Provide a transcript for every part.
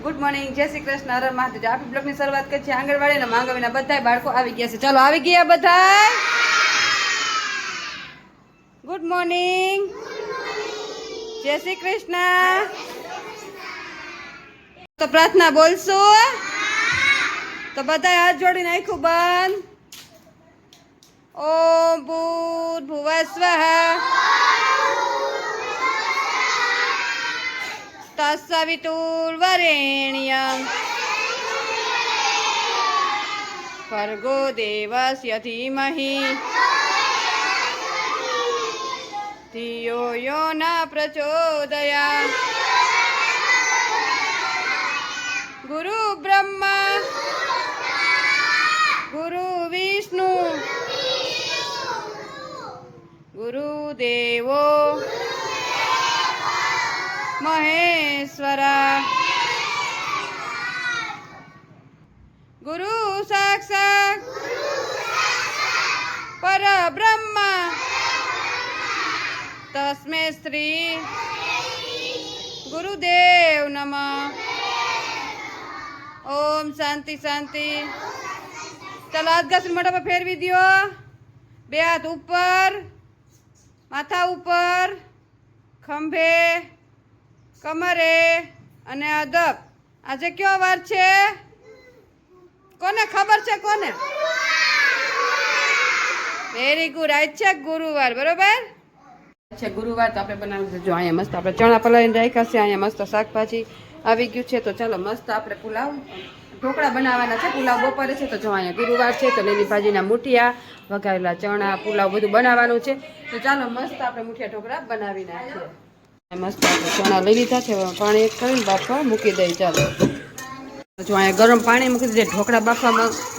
Good morning, જય શ્રી કૃષ્ણ, હર મહાદેવ। આપણી બ્લોગની શરૂઆત કરી છે આંગણવાડીના માંગવીના બધા બાળકો આવી ગયા છે। ચાલો આવી ગયા બધા। ગુડ મોર્નિંગ, જય શ્રી કૃષ્ણ। તો પ્રાર્થના બોલશું તો બધા હાથ જોડીને આખું બંધ। ઓમ ભૂર્ભુવઃ સ્વઃ तत्सवितुर्वरेण्यं भर्गो देवस्य धीमहि धियो यो न प्रचोदयात्। गुरु ब्रह्मा गुरु विष्णु गुरुदेवो महेश्वरा गुरु साक्षात् परब्रह्म तस्मै श्री गुरुदेव नमः। ओम शांति शांति। चलो हाथ घसीने मोढा पर फेरवी दो। बे हाथ ऊपर, माथा ऊपर, खंभे, कमरे अने अदब। आज क्यों वार छे? कोने खबर छे? कोने? Very good. आज छे गुरुवार, बरोबर? अच्छा गुरुवार तो आपणे बनाव्યું છે। જો અહીંયા મસ્ત આપણે ચણા પલાળીને રાખ્યા છે। અહીંયા મસ્ત શાકભાજી આવી ગયું છે। તો ચાલો મસ્ત આપણે પુલાવ ઢોકળા બનાવવાના છે। પુલાવ બપોરે છે તો જો અહીંયા ગુરુવાર છે તો લીલી ભાજીના મુઠિયા, વઘારેલા ચણા, પુલાવ બધું બનાવવાનું છે। તો ચાલો મસ્ત આપણે મુઠિયા ઢોકળા બનાવી નાખીએ। મસ્ત આપણે ચણા લઈ લીધા છે। પાણી એક કરીને બાફવા મૂકી દઈએ। ચાલો જો અહીંયા ગરમ પાણી મૂકી દીધે ઢોકળા બાફવા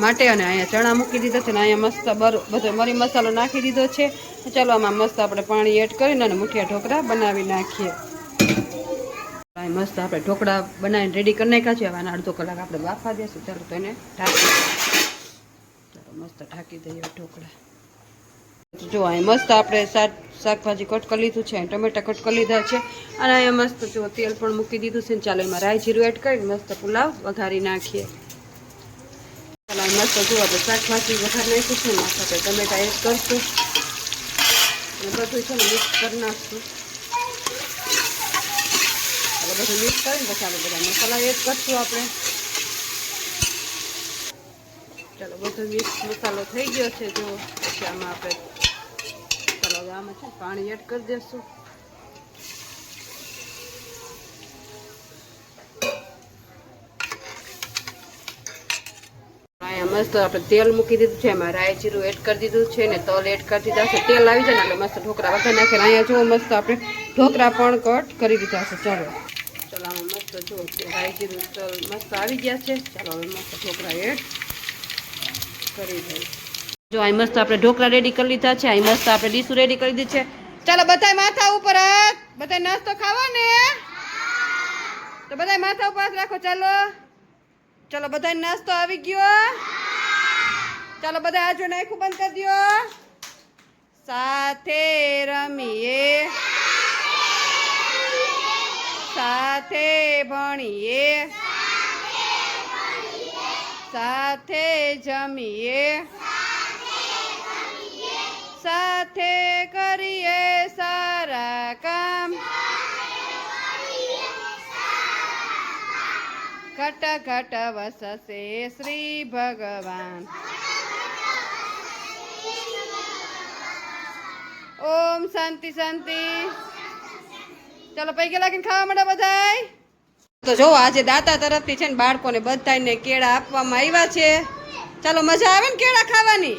માટે અને અહીંયા ચણા મૂકી દીધા છે ને અહીંયા મસ્ત બધો મરી મસાલો નાખી દીધો છે। ચાલો આમાં મસ્ત આપણે પાણી એડ કરીને અને મુઠિયા ઢોકળા બનાવી નાખીએ। મસ્ત આપણે ઢોકળા બનાવીને રેડી કરી નાખ્યા છે। હવે અડધો કલાક આપણે બાફવા દઈશું। ચાલો તો એને ઢાંકી ચાલો મસ્ત ઢાંકી દઈએ ઢોકળા। જો અહીં મસ્ત આપણે શાકભાજી કટ કરી લીધું છે, ટમેટા કટ કરી લીધા છે અને અહીંયા મસ્ત જો તેલ પણ મૂકી દીધું છે। ચાલો એમાં રાઈ જીરું એડ કરીને મસ્ત પુલાવ વઘારી નાખીએ। ચાલો મસ્ત જો આપણે શાકભાજી વઘારી નાખ્યું છે ને મસ્ત આપણે ટમેટા એડ કરશું અને બધું છે ને મિક્સ કરી નાખશું। ચાલો બધું મિક્સ કરીને પછી આપણે બધા મસાલા એડ કરશું આપણે। ચાલો બધો મિક્સ મસાલો થઈ ગયો છે। જો પછી આમાં આપણે આમાં છે પાણી એડ કરી દેશું। અહીંયા મસ્ત આપણે તેલ મૂકી દીધું છે, એમાં રાઈ જીરું એડ કરી દીધું છે ને તલ એડ કરી દીધા છે। તેલ આવી જાય ને એટલે મસ્ત ઢોકળા વઘારી નાખીને અહીંયા જો મસ્ત આપણે ઢોકળા પણ કટ કરી દીધા છે। ચાલો ચાલો આમાં મસ્ત જો રાઈ જીરું તલ મસ્ત આવી ગયા છે। ચાલો હવે મસ્ત ઢોકળા એડ કરી દઈએ। જો અહીં મસ્ત આપણે ઢોકળા રેડી કરી લીધા છે। અહીં મસ્ત આપણે ડીશું રેડી કરી દીધી છે। ચાલો બધાય માથા ઉપર હાથ, બધાય નાસ્તો ખાવો ને તો બધાય માથા ઉપર હાથ રાખો। ચાલો ચાલો બધાય નાસ્તો આવી ગયો। ચાલો બધા આ જો નાખું બંધ કરી દો। સાથે રમીએ, સાથે ભણીએ, સાથે જમીએ, સાથે કરીએ સારા કામ, ઘટ ઘટ વસશે શ્રી ભગવાન। ઓમ શાંતિ શાંતિ। ચાલો પૈકી લાગીને ખાવા માંડો બધાય। તો જો આજે દાતા તરફથી છે ને બાળકોને બધાને કેળા આપવામાં આવ્યા છે। ચાલો મજા આવે ને કેળા ખાવાની।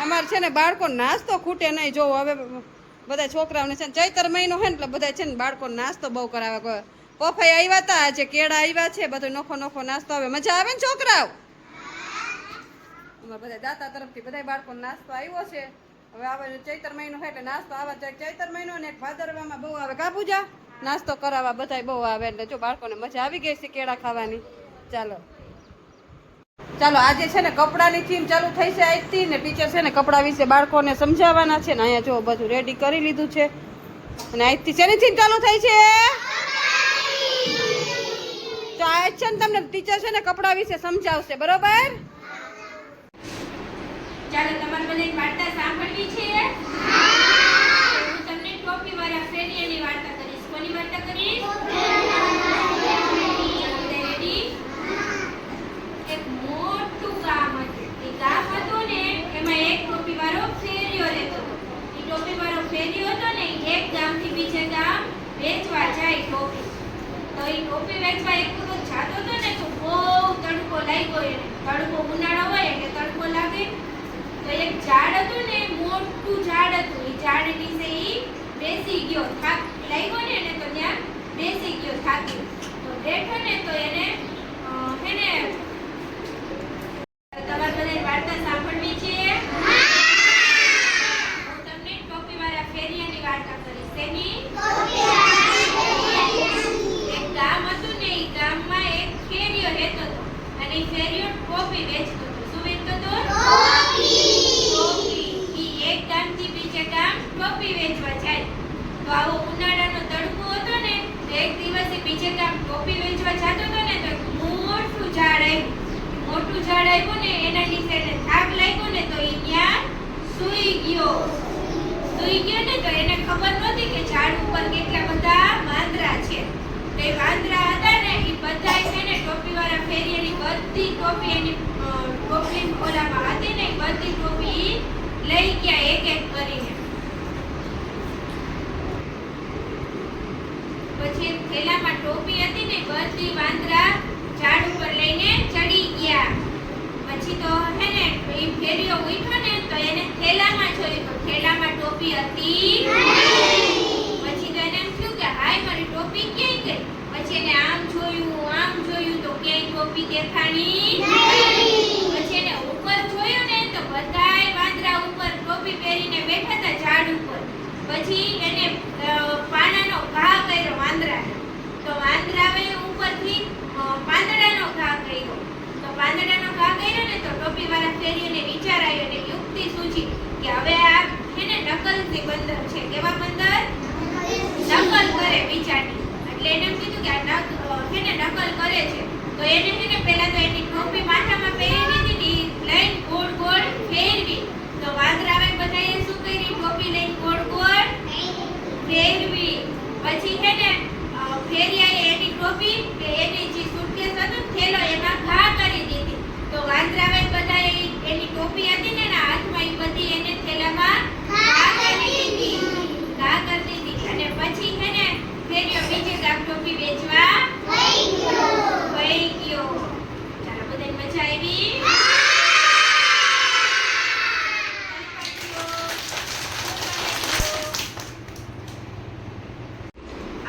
અમારે છે ને બાળકો નાસ્તો ખૂટે નહીં। જો હવે બધા છોકરાઓને છે ને ચૈતર મહિનો હોય ને એટલે બધા છે ને બાળકો નાસ્તો બહુ કરાવે। પફાઈ આવ્યા હતા, આજે કેળા આવ્યા છે, બધો નોખો નોખો નાસ્તો આવે। મજા આવે ને છોકરાઓ? અમારે બધા દાતા તરફથી બધા બાળકો નાસ્તો આવ્યો છે। હવે આવે ચૈતર મહિનો હોય એટલે નાસ્તો આવે। ચૈતર મહિનો ને ભાદરવામાં બહુ આવે। કા પૂજા નાસ્તો કરાવવા બધાય બહુ આવે એટલે જો બાળકોને મજા આવી ગઈ છે કેળા ખાવાની। ચાલો ચાલો આજે છે ને કપડાની થીમ ચાલુ થઈ છે આજથી ને ટીચર છે ને કપડા વિશે બાળકોને સમજાવવાના છે ને અહીંયા જો બધું રેડી કરી લીધું છે અને આજથી શેની થીમ ચાલુ થઈ છે? તો આ આજ છે ને તમને ટીચર છે ને કપડા વિશે સમજાવશે, બરોબર? ચાલો તમારે બધાની વાર્તા સાંભળવી છે. હું તમને ટોપી વાળા ફેરિયાની વાર્તા કરીશ. કોની વાર્તા કરીશ? રેડી? એક મોટું ગામ હતું. એ ગામ હતું ને એમાં એક ટોપી વાળો ફેરિયો રહેતો હતો. એ ટોપી વાળો ફેરિયો હતો ને એક ગામથી બીજે ગામ વેચવા જાય ટોપી. તો એ ટોપી વેચવા એક વખત જાતો હતો ને તો બહુ તડકો લાગ્યો એને. તડકો ઉનાળો હોય એટલે તડકો લાગે. તો એક ઝાડ હતું ને મોટું ઝાડ હતું. એ ઝાડ નીચે ઈ બેસી ગયો. થાક લાગ્યો ને તો ત્યાં બેસી ગયો થાકી. તો બેઠો ને તો એને હેને તમારે બધાની વાર્તા સાંભળવી છે. હું તમને ટોપી વાળા ફેરિયાની વાર્તા કરીશ. તેની એક ગામ હતું ને એ ગામમાં એક ફેરિયો રહેતો હતો અને એ ફેરિયો ટોપી વેચતો હતો. શું વેચતો હતો? ટોપી. ઈ એક ગામથી બીજે ગામ ટોપી વેચવા જાય. તો આવો ઉનાળાનો તડકો હતો ને તો એક દિવસે બીજે ગામ ટોપી વેચવા જતો હતો ને તો મોટું ઝાડ આવ્યું. મોટું ઝાડ આવ્યું ને એના નીચે એને થાક લાગ્યો ને તો એ ત્યાં સૂઈ ગયો. સૂઈ ગયો ને તો એને ખબર નહોતી કે ઝાડ ઉપર કેટલા બધા વાંદરા છે. તો એ વાંદરા હતા ને એ બધાય છે ને ટોપી વાળા ફેરિયાની બધી ટોપી એની ટોપી ઓલામાં હતી ને બધી ટોપી લઈ ગયા એક એક કરીને. પછી થેલામાં ટોપી હતી ને બધી વાંદરા ઝાડ ઉપર લઈને ચડી ગયા. પછી તો હે ને એ ફેરિયો ઉઠ્યો ને તો એને થેલામાં જોયું તો થેલામાં ટોપી હતી. પછી તો એને એમ થયું કે હાય મારી ટોપી ક્યાં ગઈ. પછી એને આમ જોયું તો ક્યાંય ટોપી દેખાણી. પછી એને ઉપર જોયું ને તો બધાય વાંદરા ઉપર ટોપી પહેરીને બેઠા હતા ઝાડ ઉપર. પછી એને પાનાનો ઘા કર્યો વાંદરાને. તો વાંદરાએ ઉપરથી પાંદડાનો ઘા કર્યો. તો પાંદડાનો ઘા કર્યો ને તો ટોપી વાળા ફેરિયાને વિચાર આવ્યો ને યુક્તિ સૂચી કે હવે આ એને નકલથી બંદર છે. કેવા બંદર? નકલ કરે બીજાની. એટલે એને એમ કીધું કે આ એને નકલ કરે છે. તો એને છે ને પહેલા તો એની ટોપી માથામાં પહેરી દીધી લઈને ગોળ ગોળ ફેરવી. તો વાંદરાએ બધાએ શું કરી? ટોપી લઈને ગોળ ગોળ ફેરવી. પછી છે ને ફેરિયાએ એની ટોપી એની જે સુટકેસ હતું થેલો એમાં ઘા કરી દીધી. તો વાંદરાએ બધાએ એની ટોપી હતી ને એના હાથમાં એ બધી એને થેલામાં ઘા કરી દીધી. ઘા કરી દીધી અને પછી છે ને ફેરિયો બીજે ગામ ટોપી વેચવા વહી ગયો. ચાલો બધાને મજા આવી?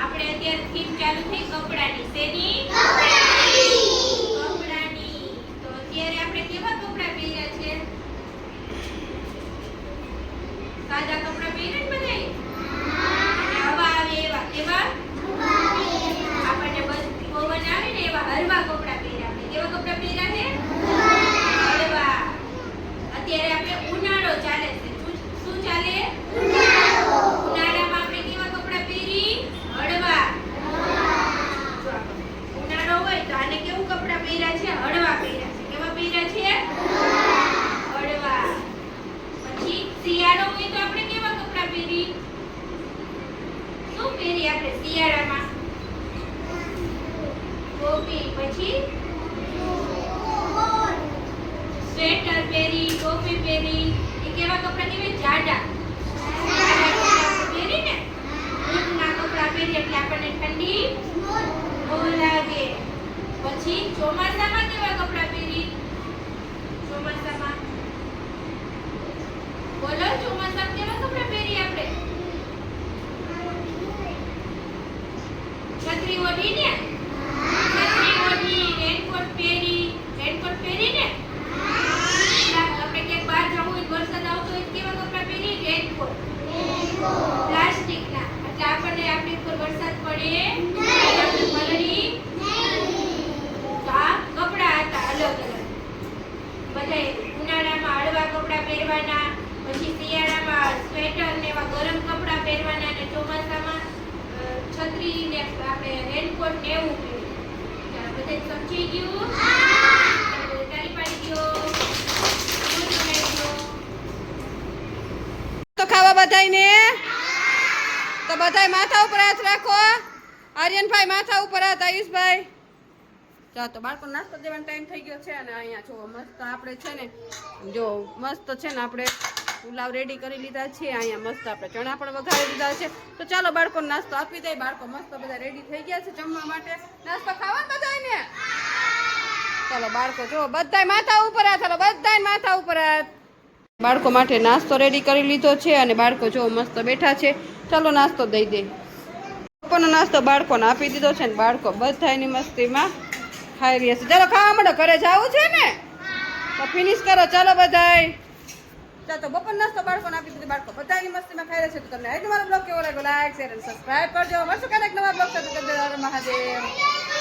આપણે અત્યારે થીમ ચાલુ થઈ કપડાની. શેની? કપડાની. તો અત્યારે આપણે કેવા કપડા પહેર્યા છે? સાદા કપડા પહેર્યા ને બધાય? અને હવા આવે એવા કેવા? આપણને પવન આવે ને એવા હળવા કપડા પહેર્યા. આપણે કેવા કપડા પહેર્યા છે? હળવા. અત્યારે આપણે ઉનાળો ચાલે છે. શું ચાલે? ઉનાળામાં આપણે કેવા કપડા પહેરી? હળવા. ઉનાળો હોય તો આને કેવું કપડા પહેર્યા છે? હળવા પહેર્યા છે. કેવા પહેર્યા છે? હળવા. પછી શિયાળો હોય તો આપણે કેવા કપડા પહેરી? શું પહેરી આપણે શિયાળામાં? ટોપી. પછી સ્વેટર પહેરી, ટોપી પહેરી. એ કેવા કપડા કહેવાય? જાડા. પહેરી ને ઊનના કપડા પહેરી એટલે આપણને ઠંડી બહુ લાગે. પછી ચોમાસામાં કેવા કપડા પહેરી? ચોમાસામાં બોલો, ચોમાસામાં કેવા કપડા પહેરી આપણે? છત્રી ઓઢી ને? છત્રી ઓઢી, રેનકોટ પહેરી. રેનકોટ પહેરી ને? આપણે ક્યાંક બહાર જવું હોય, વરસાદ આવતો હોય કેવા કપડા પહેરી? રેનકોટ. પ્લાસ્ટિકના. એટલે આપણને આપણી ઉપર વરસાદ પડે પલળી. તો આ તો ખાવા બધાયને તો બધાય માથા ઉપર હાથ રાખો. આર્યનભાઈ માથા ઉપર હાથ. આયુષભાઈ ચાલો તો બાળકો નાસ્તો દેવાનો ટાઈમ થઈ ગયો છે અને અહીંયા જો મસ્ત આપણે છે ને જો મસ્ત છે ને આપણે પુલાવ રેડી કરી લીધા છે. અહીંયા મસ્ત આપણે ચણા પણ વઘારી લીધા છે. તો ચાલો બાળકો નાસ્તો આપી દઈએ. બાળકો મસ્ત બધા રેડી થઈ ગયા છે જમવા માટે. નાસ્તો ખાવા બધાયને ચાલો બાળકો જો બધાય માથા ઉપર હાથ. ચાલો બધાય માથા ઉપર હાથ. બાળકો માટે નાસ્તો રેડી કરી લીધો છે અને બાળકો જો મસ્ત બેઠા છે. ચાલો નાસ્તો દઈ દે. બપોરનો નાસ્તો બાળકોને આપી દીધો છે ને બાળકો બધાની મસ્તીમાં ખાઈ રહ્યા છે. ચાલો ખાવા માંડો. ઘરે જવું છે ને તો ફિનિશ કરો. ચાલો બધાય ચાલો તો બપોર નાસ્તો બાળકોને આપી દીધો. બાળકો બધાની મસ્તીમાં ખાઈ રહ્યા છે. તો તમને આજનો મારો બ્લોગ કેવો લાગ્યો લાઈક શેર અને સબસ્ક્રાઈબ કરજો. મળશું ક્યારેક નવા બ્લોગ સાથે. મહાદેવ.